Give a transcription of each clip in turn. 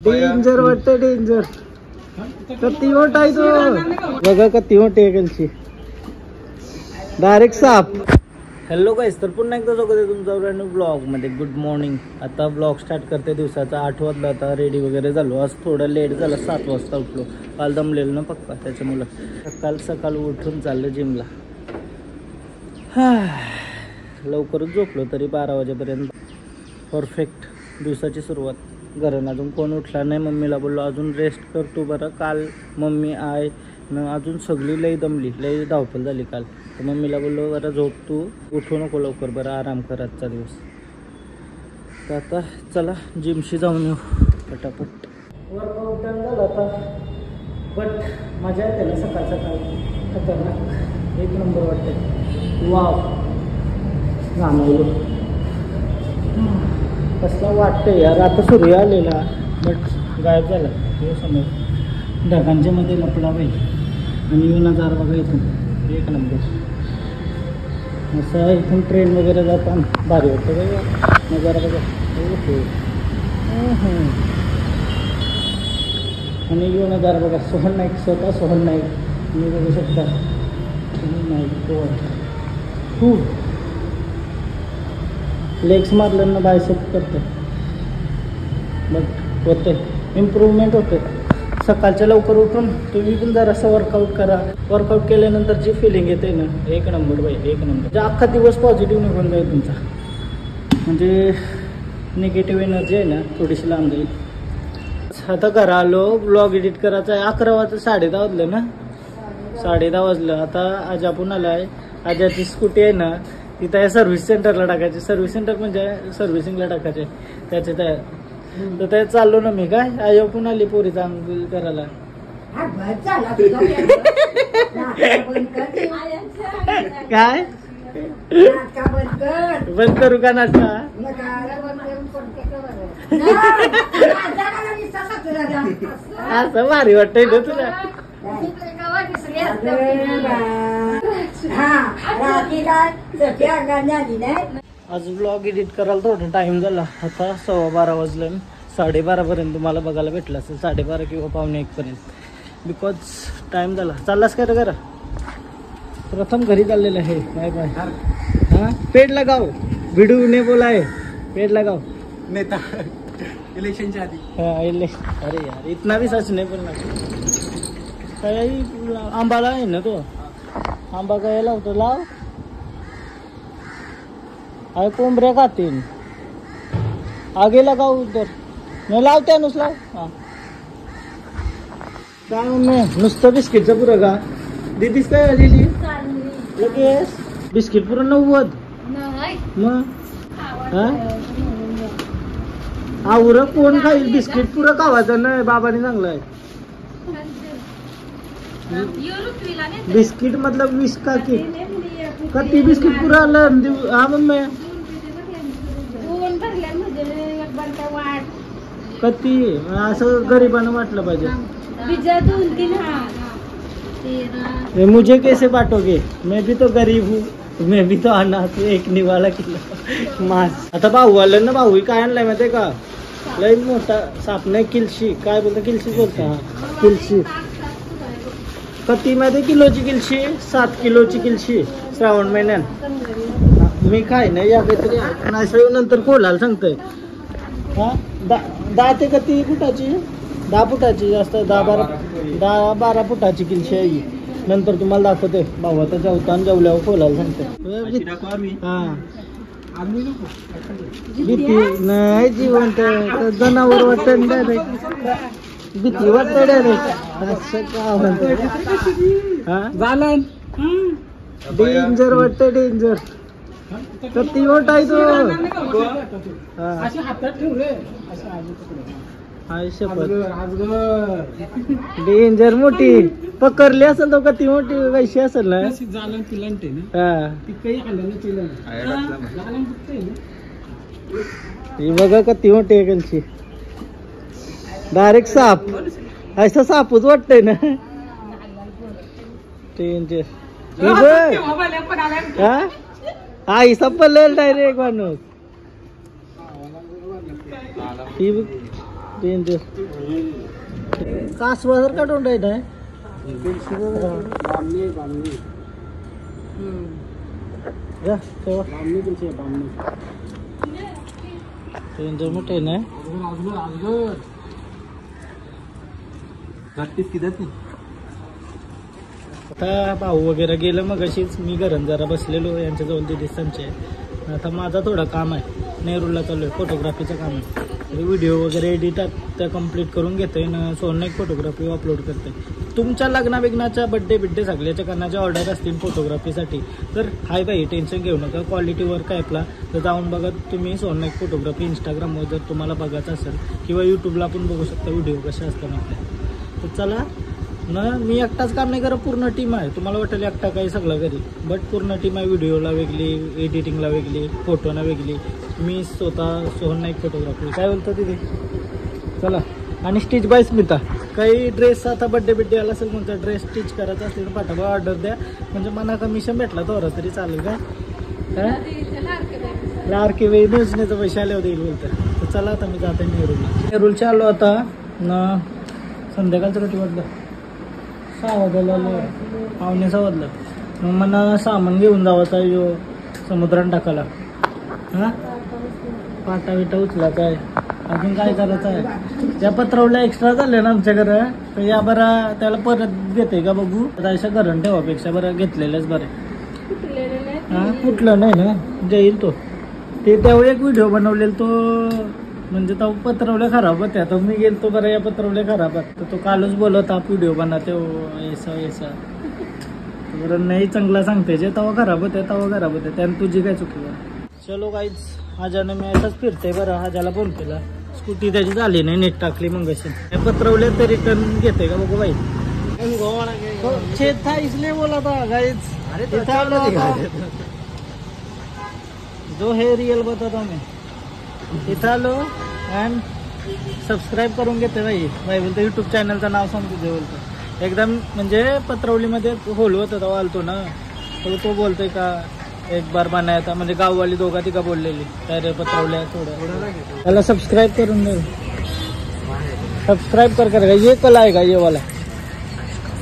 Danger वाटतं danger. कती मोठा आहे तो बघा, कती मोठी आहे कलशी, डायरेक्ट साप. हॅलो गाईस, तर पुन्हा एकदा स्वागत आहे तुमचं ब्रँड ब्लॉग मध्ये. Good morning. आता ब्लॉग स्टार्ट करते दिवसाचा. 8 वाजला. आता रेडी वगैरे झालो. आज थोडं लेट झालं, 7 वाजता उठलो. काल दमलेलो ना पक्का, त्याच्यामुळं सकाळ उठून चाललं जिमला. लवकरच झोपलो तरी 12 वाजेपर्यंत. परफेक्ट दिवसाची सुरुवात. घरानं अजून कोण उठला नाही. मम्मीला बोललो अजून रेस्ट करतो बरं. काल मम्मी आय न अजून सगळी लई दमली, लई धावपळ झाली काल. तर मम्मीला बोललो बरं झोप तू, उठू नको लवकर, बरं आराम कर आजचा दिवस. तर आता चला जिमशी जाऊन येऊ पटापट. वर्कआउट डन झालं आता, बट मजा येते ना सकाळ सकाळ. खतरनाक, एक नंबर वाटते. वाव, जाणवलं कसला वाटतं यार. आता सूर्य आलेला बट गायब झाला हे समोर ढगांच्या मध्ये लपडा पाहिजे. आणि येऊन नजारा बघा इथून, एक नंबर. असं इथून ट्रेन वगैरे जाताना भारी होतं बघा नजारा बघा. आणि येऊन नजारा बघा. सोहन नाईक, स्वतः सोहन नाईक मी बघू शकता. सोहन नाईक खूप लेग्स मारल्यानं बायसेप करते, बट होते इम्प्रूव्हमेंट होते. सकाळच्या लवकर उठून तुम्ही पण जरासं वर्कआउट करा. वर्कआउट केल्यानंतर जी फिलिंग येते ना, एक नंबर बाई, एक नंबर. म्हणजे अख्खा दिवस पॉझिटिव्ह निघून जाईल तुमचा. म्हणजे निगेटिव्ह एनर्जी आहे ना थोडीशी लांब जाईल. आता घरा आलो, ब्लॉग एडिट करायचा आहे. 11 वाजता 10:30 वाजलं ना, 10:30 वाजलं. आता आज आपण आला आहे. आजाची स्कूटी आहे ना, तिथं आहे सर्व्हिस सेंटरला टाकायची. सर्व्हिस सेंटर म्हणजे सर्व्हिसिंगला टाकायचे त्याचे तर ते चाललो ना मी. काय आयो पण आली पोरी चांगली करायला. काय बंद करू का नाटका? असं भारी वाटतंय ना तुला. आज ब्लॉग एडिट करायला थोडं टाइम झाला. आता 12:15 वाजलं. 12:30 पर्यंत तुम्हाला बघायला भेटलं असेल, 12:30 किंवा 1:45 पर्यंत. बिकॉज टाइम झाला. चाललास काय रे घरा? प्रथम घरी चाललेलं आहे. Bye bye. हाँ पेड़ लगाओ, भिडू ने बोला है पेड़ लगाओ. नेता इलेक्शनच्या आधी. हाँ अरे यार इतना भी सच नाही बोलना. काही आंबाला आहे ना तो आंबा काय लावतो. लाव अरे कोंबड्या खातील. आगे लगाओ उधर. नाही लावते नुस लाव. हा काय मम्मी नुसतं बिस्किटचं पुरं का? दिदीच काय दिली लगेच बिस्किट पुरं 90. मग आवर कोण खाईल बिस्किट पुरं खावायचं नाही. बाबाने चांगलं आहे बिस्किट मतलब 20 का की कती बिस्किट पुरा आलं. हा मम्मी कती असं गरिबानं वाटलं पाहिजे. मुझे कैसे बांटोगे? मैं भी तो गरीब हूँ, मैं भी तो अनाथ हूँ. एक निवाला किलो मास. आता भाऊ आलं ना. भाऊ काय आणलाय माहितीये का? लय मोठा साप नाही, किलशी. काय बोलतो? किलशी बोलता. हा किलशी. कती मध्ये किलोची किलशी? 7 किलोची किलशी श्रावण महिन्यात. मी काय नाही या काहीतरी नाही नंतर कोलाला सांगतोय. हा 10 ते कती फुटाची? 10 फुटाची जास्त. 10-12 फुटाची किलशी आहे. नंतर तुम्हाला दाखवते. भाऊ आता जेवताना जेवल्यावर खोलायला सांगते. हा भीती नाही जिवंत जनावर वाटत डायरेक्ट. भीती वाटत डायरेक्ट. असं का झालं? डेंजर वाटतं डेंजर. कती मोठा आहे तो. डेंजर मोठी पकडली असेल तो. कती मोठी वैशी असेल ना. ही बघा कती मोठी आहे कलशी. डायरेक्ट साप. असं सापूच वाटतंय ना. डेंजर. हा हिसाब पडलेला डायरेक्ट माणूस. 3 दिवस कासवाजर का तोंड आहे ना मोठे ना आता भाऊ वगैरे गेलं मग अशीच मी घरून जरा बसलेलो यांच्या जवळ दिवसांचे. आता माझा थोडा काम आहे नेरूरला चालू आहे फोटोग्राफीचं काम आहे. व्हिडिओ वगैरे एडिट त्या कम्प्लीट करून घेतोय ना सोननेक फोटोग्राफी अपलोड करते. तुमच्या लग्नाबिग्नाच्या बड्डे सगळ्याच्या करण्याच्या ऑर्डर असतील फोटोग्राफीसाठी तर हाय बाई टेन्शन घेऊ नका. क्वालिटी वर्क ॲपला तर जाऊन बघा तुम्ही सोननेक फोटोग्राफी. इंस्टाग्रामवर जर तुम्हाला बघायचं असेल किंवा यूट्यूबला पण बघू शकता व्हिडिओ कसे असतात आपल्या. तर चला ना मी एकटाच काम नाही करत पूर्ण टीम आहे. तुम्हाला वाटेल एकटा काही सगळं घरी बट पूर्ण टीम आहे. व्हिडिओला वेगळी एडिटिंगला वेगळी फोटोना वेगळी. मी स्वतः सोहन नाईक फोटोग्राफी. काय बोलतो तिथे चला. आणि स्टिच बाय स्मिता. काही ड्रेस आता बड्डे आला असेल कोणता ड्रेस स्टिच करायचा असेल तर पाठवा ऑर्डर द्या. म्हणजे मला कमिशन भेटला तर तरी चालेल काय लारके वेळी योजनेचं पैसे आले होते बोलतं. तर चला आता मी जाते नेरूलच्या आलो आता ना. संध्याकाळचं कधी वाटलं 6 वाजला पावणे 6 वाजलं. मग मला सामान घेऊन जावाचा यो समुद्रात टाकायला. हां पाटा विटा उचला काय अजून काय करायचं आहे. त्या पत्रवल्या एक्स्ट्रा झाल्या ना आमच्या घरं तर या बरं त्याला परत घेते का बघू. अशा घरून ठेवापेक्षा बरं घेतलेल्याच बरे. हां कुठलं नाही ना जाईल तो. ते तेव्हा एक व्हिडिओ बनवलेला तो म्हणजे तो पत्रवल्या खराब होत्या. तर मी गेलो बरं या पत्रवल्या खराब तर तो कालच बोलत आप व्हिडिओ बनवते ऐसा बरं नाही चांगला सांगते जे तवा खराब होते त्यानं तुझी काय चुकी. चलो काहीच आजाने मी असंच फिरते बरं. आजाला फोन केला स्कूटी त्याची झाली नाही नीट टाकली मग अशी पत्रवले ते रिटर्न घेते का बघू बाई. था इसलिए बोला था गाइस जो है रियल बताता मैं. इथं आलो अँड सबस्क्राईब करून घेते बाई बोलतो यूट्यूब चॅनलचं नाव सांग तुझे बोलतो. एकदम म्हणजे पत्रवलीमध्ये होल होतं तेव्हा आलतो ना तर तो बोलतोय का एक बार बनाया था म्हणजे गाववाली 2-3 बोललेली काय रे पत्रवल्या थोडं त्याला सबस्क्राईब करून दे. सब्सक्राइब कर करेगा ये कल आएगा ये वाला.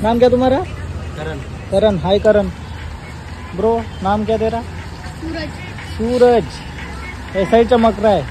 नाम क्या तुम्हारा करण. हाय करण ब्रो. नाम क्या तेरा सूरज. ऐसा ही चमक रहा है.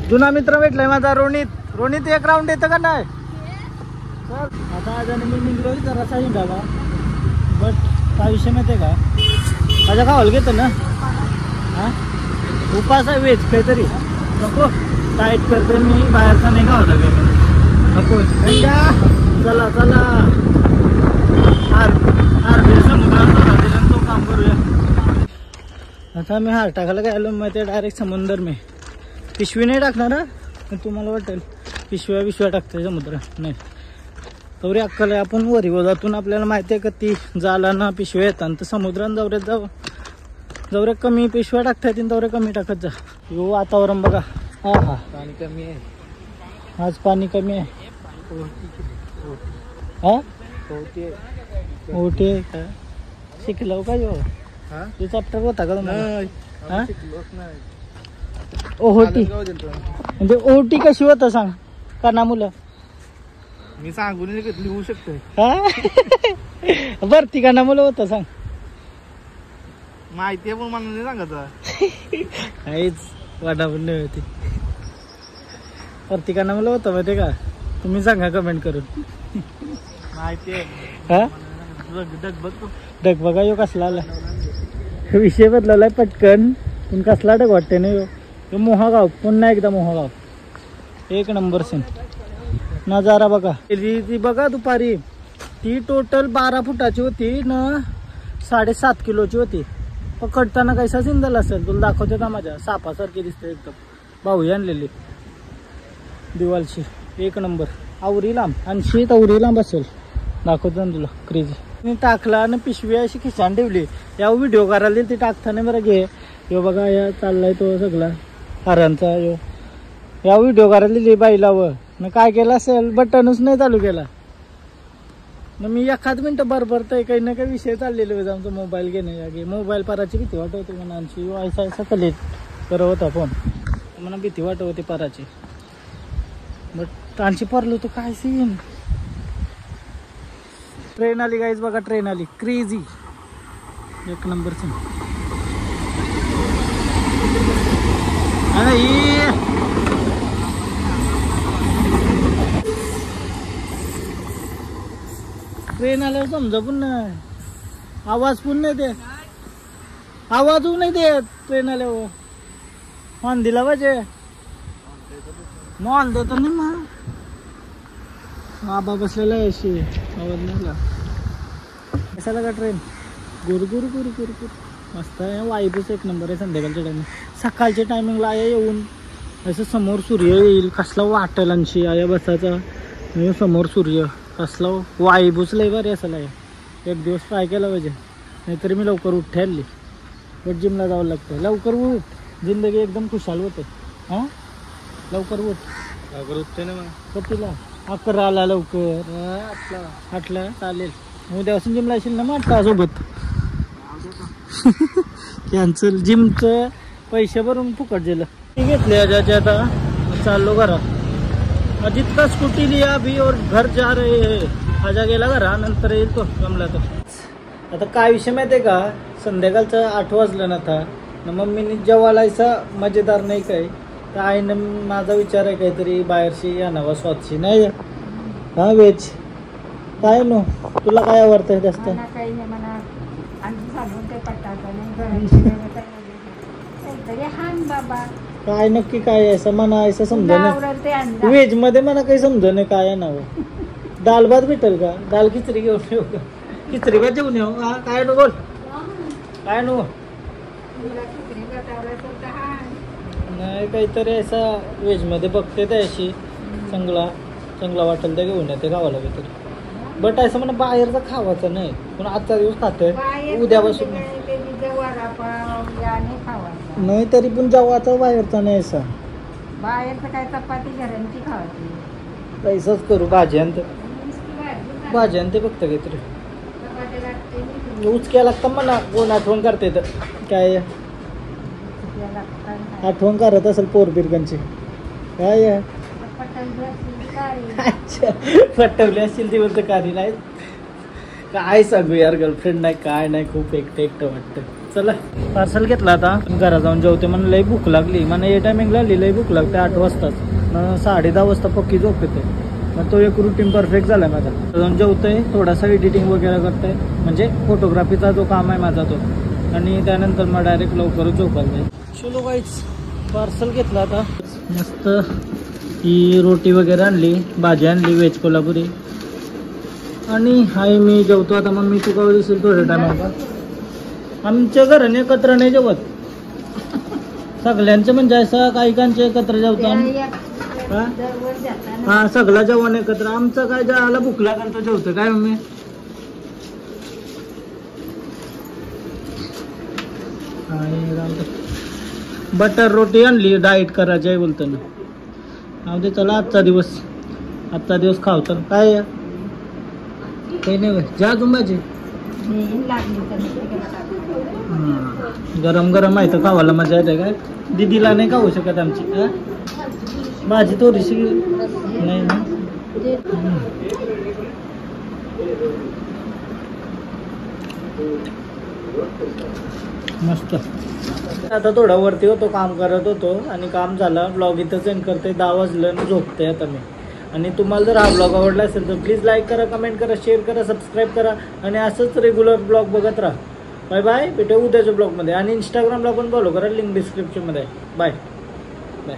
जुना मित्र भेटलाय माझा रोनित एक राऊंड येतं का नाही. आता आज आणि मी निघलो जरासा हिंडाला बट काय विषय माहिती आहे का माझ्या गावाला घेतं ना. हां उपास आहे वेज काहीतरी नको टाईट करते मी बाहेरचा नाही गावाला गेलो नको. चला तो काम करूया. आता मी हार टाकायला काय आलो माहिती आहे डायरेक्ट समुद्र में. पिशवी नाही टाकणार ना तुम्हाला वाटेल पिशव्या टाकते समुद्र नाही तवरी अक्कल आहे. आपण वरी जातून आपल्याला माहिती आहे का ती जाला ना पिशव्या येतात तर समुद्रात जवरे कमी पिशव्या टाकता येतील तेवढे कमी टाकत जा. यो वातावरण बघा. हा पाणी कमी आहे आज. पाणी कमी आहे. हा ओटी का शिकलो का यो चॅप्टर होता का तुम्हाला. ओटी म्हणजे ओटी कशी होतं सांग का ना मुलं मी सांगून लिहू शकतोय. भरती का ना मुलं होतं सांग माहिती आहे पण मला नाही सांगत काहीच वाटापण नाही होती. भरती का ना मुलं होतं माहिती का तुम्ही सांगा कमेंट करून. माहिती आहे. हा डग बघा यो कसला आला. विषय बदललाय पटकन पण कसला डग वाटते ना यो मोहागाव. पुन्हा एकदा मोहागाव एक नंबर सीन. नजारा बघा. ती बघा दुपारी ती टोटल 12 फुटाची होती न 7.5 किलोची होती. पकडताना कैसा सिंदल असेल तुला दाखवते का माझ्या सापासारखी दिसते एकदम. भाऊ आणलेली दिवालची एक नंबर. आवरी लांब 80 आवरी लांब असेल दाखवतो ना तुला क्रेजी. मी टाकला आणि पिशवी अशी खिशान ठेवली. या व्हिडिओ करायला ती टाकताना बरं घे. यो बघा या चाललाय तो सगळा हारांचा यो. या व्हिडिओ करायला बाईला व न काय केलं असेल बटनच नाही चालू केला. मग मी एखाद मिनटं बरबरतय काही ना काही विषय चाललेले होते आमचा मोबाईल घेणे. मोबाईल पाराची भीती वाटत होती म्हणून ऐसा कलेक्ट करत होता फोन. मला भीती वाटत होती पराची, बट तांची परलो तो काय सीन. ट्रेन आली गाईज बघा, ट्रेन आली. क्रेझी एक नंबरची. ट्रेन आल्यावर समजा पण नाही, आवाज पण नाही देत, आवाज नाही देत ट्रेन आल्यावर. हॉर्न दिला पाहिजे, मॉल देतो नाही मग. आबा बसलेला आहे अशी, आवाज नाही आला. कशाला का ट्रेन गुरगुर गुरु गुरु गुरु मस्त आहे. वाईबच एक नंबर आहे संध्याकाळच्या टायमिंग. सकाळच्या टायमिंगला आहे येऊन असं समोर सूर्य येईल, कसला वाटेल आणशी आया बसायचा समोर सूर्य, कसला वाईबच लय बरे असायला. एक दिवस ट्राय केला पाहिजे, नाहीतरी मी लवकर उठते हल्ली. बट जिमला जावं लागतं. लवकर उठ, जिंदगी एकदम खुशाल होते. हां लवकर उठ. लवकर उठते ना मग. कितीला? 11ला. लवकर 8ला चालेल. उद्यापासून जिमला येशील ना मग 8 सोबत. कॅन्सल. जिमचं पैसे भरून फुकट गेलं. घेतले अजाचे आता चाललो घरात. जितना स्कूटी लिया अभी और घर जा रहे है. आजा गेला घरा, नंतर येईल तो जमला तर. आता काय विषय माहिती आहे का, संध्याकाळचं 8 वाजलं ना आता. मम्मीने जेवायला मजेदार नाही काय, तर आईनं माझा विचार आहे काहीतरी बाहेरशी आणावा स्वादशी नाही. हा व्हेज काय नो, तुला काय आवडतं जास्त? काय नक्की काय असं म्हणा, असं समजा नाही. व्हेज मध्ये मला काही समजा नाही काय नाव. दाल भात भेटेल का? दाल खिचडी घेऊन येऊ का? खिचडी भात जेवून येऊ. हा काय नो बोल, काय नो नाही काहीतरी असा व्हेज मध्ये बघते त्याशी चांगला वाटेल तर घेऊन येते गावाला काहीतरी. बट असं म्हणा बाहेरचं खावायचं नाही, पण आजचा दिवस खातोय, उद्यापासून नाही तरी पण जेवायचा बाहेरचा नाही. असा बाहेरचं काय चपाती घरांची खावायची, पैसाच करू. भाजी आणते फक्त काहीतरी उचक्या लागतं म्हणा. कोण आठवण करते तर काय आठवण करत असेल पोरबिरकांची काय. अच्छा पटवली असतील ती बोलतं कार्य नाही. काय सांगू यार, गर्लफ्रेंड नाही काय नाही, खूप एकटं वाटतं. चला पार्सल घेतला आता, घरा जाऊन जेवते. मला लई भूक लागली, मला ए टायमिंगला लई भूक लागते. 8 वाजताच 10:30 वाजता पक्की झोप येते. मग तो एक रुटीन परफेक्ट झाला माझा. जाऊन जेवतोय, थोडासा एडिटिंग वगैरे करतोय, म्हणजे फोटोग्राफीचा जो काम आहे माझा तो, आणि त्यानंतर मग डायरेक्ट लवकरच झोपायला जाईल. चलो गाईज पार्सल घेतला आता. मस्त ही रोटी वगैरे आणली, भाजी आणली व्हेज कोल्हापुरी, आणि हाय मी जेवतो आता. मग मी तू कवा दिसेल थोड्या टायमाला. आमच्या घराने एकत्र नाही जेवत, सगळ्यांचं म्हणजे असं काहीकांचे एकत्र जेवतात. हा सगळं जेवण एकत्र. आमचं काय ज्याला भूक लागेल तो जेवतो. काय मम्मी? बटर रोटी आणली, डाएट करायची आहे बोलताना. अहो ते चला आजचा दिवस खाव तर काय काही नाही. जा तुंबाची गरम गरम आहे तर खावायला मजा येते. काय दीदीला नाही खाऊ शकत आमची भाजी थोडीशी नाही ना. मस्त. आता थोडा वरती होतो, काम करत होतो, आणि काम झालं. ब्लॉग इथंच एंड करते. 10 वाजलं आणि झोपते आता मी. आणि तुम्हाला जर हा ब्लॉग आवडला असेल तर प्लीज लाईक करा, कमेंट करा, शेअर करा, सबस्क्राईब करा, आणि असंच रेग्युलर ब्लॉग बघत राहा. Bye bye. भेटू उद्याच्या ब्लॉगमध्ये, आणि इंस्टाग्रामला पण फॉलो करा, लिंक डिस्क्रिप्शनमध्ये आहे. Bye bye.